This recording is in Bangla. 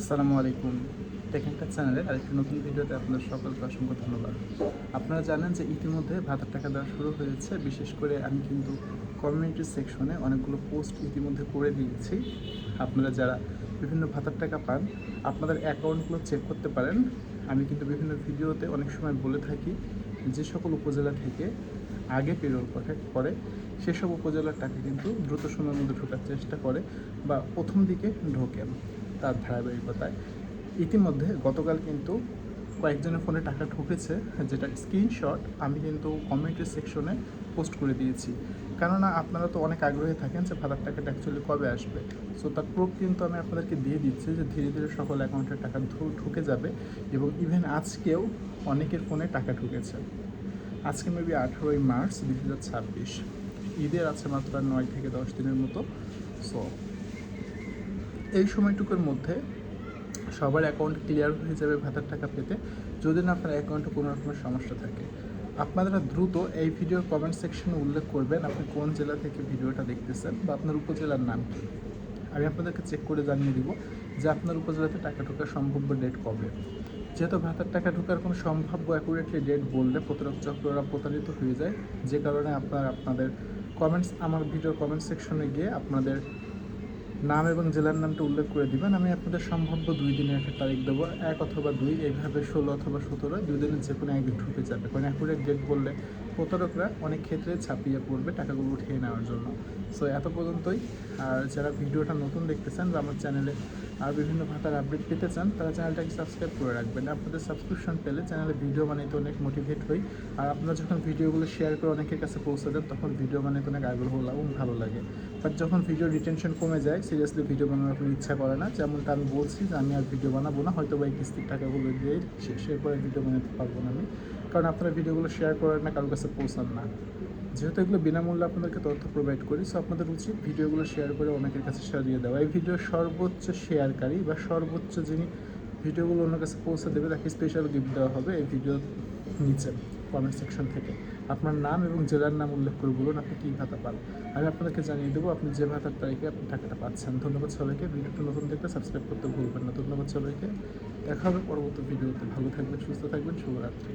আসসালামু আলাইকুম। টেকনিক্যাল চ্যানেলের আরেকটি নতুন ভিডিওতে আপনাদের সকলকে অসংখ্য ধন্যবাদ। আপনারা জানেন যে ইতিমধ্যে ভাতার টাকা দেওয়া শুরু হয়েছে। বিশেষ করে আমি কিন্তু কমিউনিটি সেকশনে অনেকগুলো পোস্ট ইতিমধ্যে করে দিয়েছি। আপনারা যারা বিভিন্ন ভাতার টাকা পান, আপনাদের অ্যাকাউন্টগুলো চেক করতে পারেন। আমি কিন্তু বিভিন্ন ভিডিওতে অনেক সময় বলে থাকি যে সকল উপজেলা থেকে আগে পেরোল করে সেসব উপজেলার টাকা কিন্তু দ্রুত সময়ের মধ্যে ঢোকার চেষ্টা করে বা প্রথম দিকে ঢোকেন। তার ধারাবাহিকতায় ইতিমধ্যে গতকাল কিন্তু কয়েকজনের ফোনে টাকা ঢুকেছে, যেটা স্ক্রিনশট আমি কিন্তু কমিউনিটি সেকশনে পোস্ট করে দিয়েছি। কেননা আপনারা তো অনেক আগ্রহে থাকেন যে ভাতার টাকাটা অ্যাকচুয়ালি কবে আসবে। সো তার প্রুফ কিন্তু আমি আপনাদেরকে দিয়ে দিচ্ছি যে ধীরে ধীরে সকল অ্যাকাউন্টে টাকা ঢুকে যাবে এবং ইভেন আজকেও অনেকের ফোনে টাকা ঢুকেছে। আজকে মেবি 18ই মার্চ 2026, ঈদের আছে মাত্র 9 থেকে 10 দিনের মতো। সো এই সময়টুকুর মধ্যে সবার অ্যাকাউন্ট ক্লিয়ার হয়ে যাবে ভাতার টাকা পেতে, যদি না আপনার অ্যাকাউন্টে কোনো রকমের সমস্যা থাকে। আপনারা দ্রুত এই ভিডিওর কমেন্ট সেকশনে উল্লেখ করবেন আপনি কোন জেলা থেকে ভিডিওটা দেখতেছেন বা আপনার উপজেলার নাম কি। আমি আপনাদেরকে চেক করে জানিয়ে দিব যে আপনার উপজেলাতে টাকা ঢোকার সম্ভাব্য ডেট কবে। যেহেতু ভাতার টাকা ঢোকার কোনো সম্ভাব্য অ্যাকুরেটলি ডেট বললে প্রতারক চক্ররা প্রতারিত হয়ে যায়, যে কারণে আপনাদের কমেন্টস আমার ভিডিওর কমেন্ট সেকশনে গিয়ে আপনাদের নাম এবং জেলার নামটা উল্লেখ করে দিবেন। আমি আপনাদের সম্ভাব্য 2 দিনের একটা তারিখ দেবো, 1 অথবা 2, এইভাবে 16 অথবা 17, 2 দিনের যে কোনো একদিন ঢুকে যাবে। কারণ অ্যাকুরেট ডেট বললে প্রতারকরা অনেক ক্ষেত্রে ছাপিয়ে পড়বে টাকাগুলো উঠিয়ে নেওয়ার জন্য। সো এত পর্যন্তই। আর যারা ভিডিওটা নতুন দেখতেছেন বা আমার চ্যানেলে আর বিভিন্ন ভাতার আপডেট পেতে চান, তারা চ্যানেলটাকে সাবস্ক্রাইব করে রাখবেন। আপনাদের সাবস্ক্রিপশন পেলে চ্যানেলে ভিডিও বানাইতে অনেক মোটিভেট হই। আর আপনারা যখন ভিডিওগুলো শেয়ার করে অনেকের কাছে পৌঁছে দেন, তখন ভিডিও বানাইতে অনেক আগ্রহ এবং ভালো লাগে। বাট যখন ভিডিও রিটেনশন কমে যায়, সিরিয়াসলি ভিডিও বানানোর কোনো ইচ্ছা করে না। যেমনটা আমি বলছি যে আমি আর ভিডিও বানাবো না, হয়তো বা এই কিস্তির টাকাগুলো দিয়ে শেষ এরপরে ভিডিও বানাতে পারবো না আমি। কারণ আপনারা ভিডিওগুলো শেয়ার করেন না, কারোর কাছে পৌঁছান না। যেহেতু এগুলো বিনামূল্যে আপনাদেরকে তথ্য প্রোভাইড করি, সো আপনাদের উচিত ভিডিওগুলো শেয়ার করে অনেকের কাছে সারিয়ে দেওয়া। এই ভিডিওর সর্বোচ্চ শেয়ারকারী বা সর্বোচ্চ যিনি ভিডিওগুলো অন্য কাছে পৌঁছে দেবে, তাকে স্পেশাল গিফট দেওয়া হবে এই ভিডিওর নিচে কমেন্ট সেকশন থেকে। আপনার নাম এবং জেলার নাম উল্লেখ করে বলুন আপনি কী ভাতা পান। আমি আপনাদেরকে জানিয়ে দেবো আপনি যে ভাতার তারিখে আপনি টাকাটা পাচ্ছেন। ধন্যবাদ সবাইকে। ভিডিওটা নতুন দেখলে সাবস্ক্রাইব করতে ভুলবেন না। ধন্যবাদ সবাইকে। দেখা হবে পরবর্তী ভিডিওতে। ভালো থাকবেন, সুস্থ থাকবেন। শুভরাত্রি।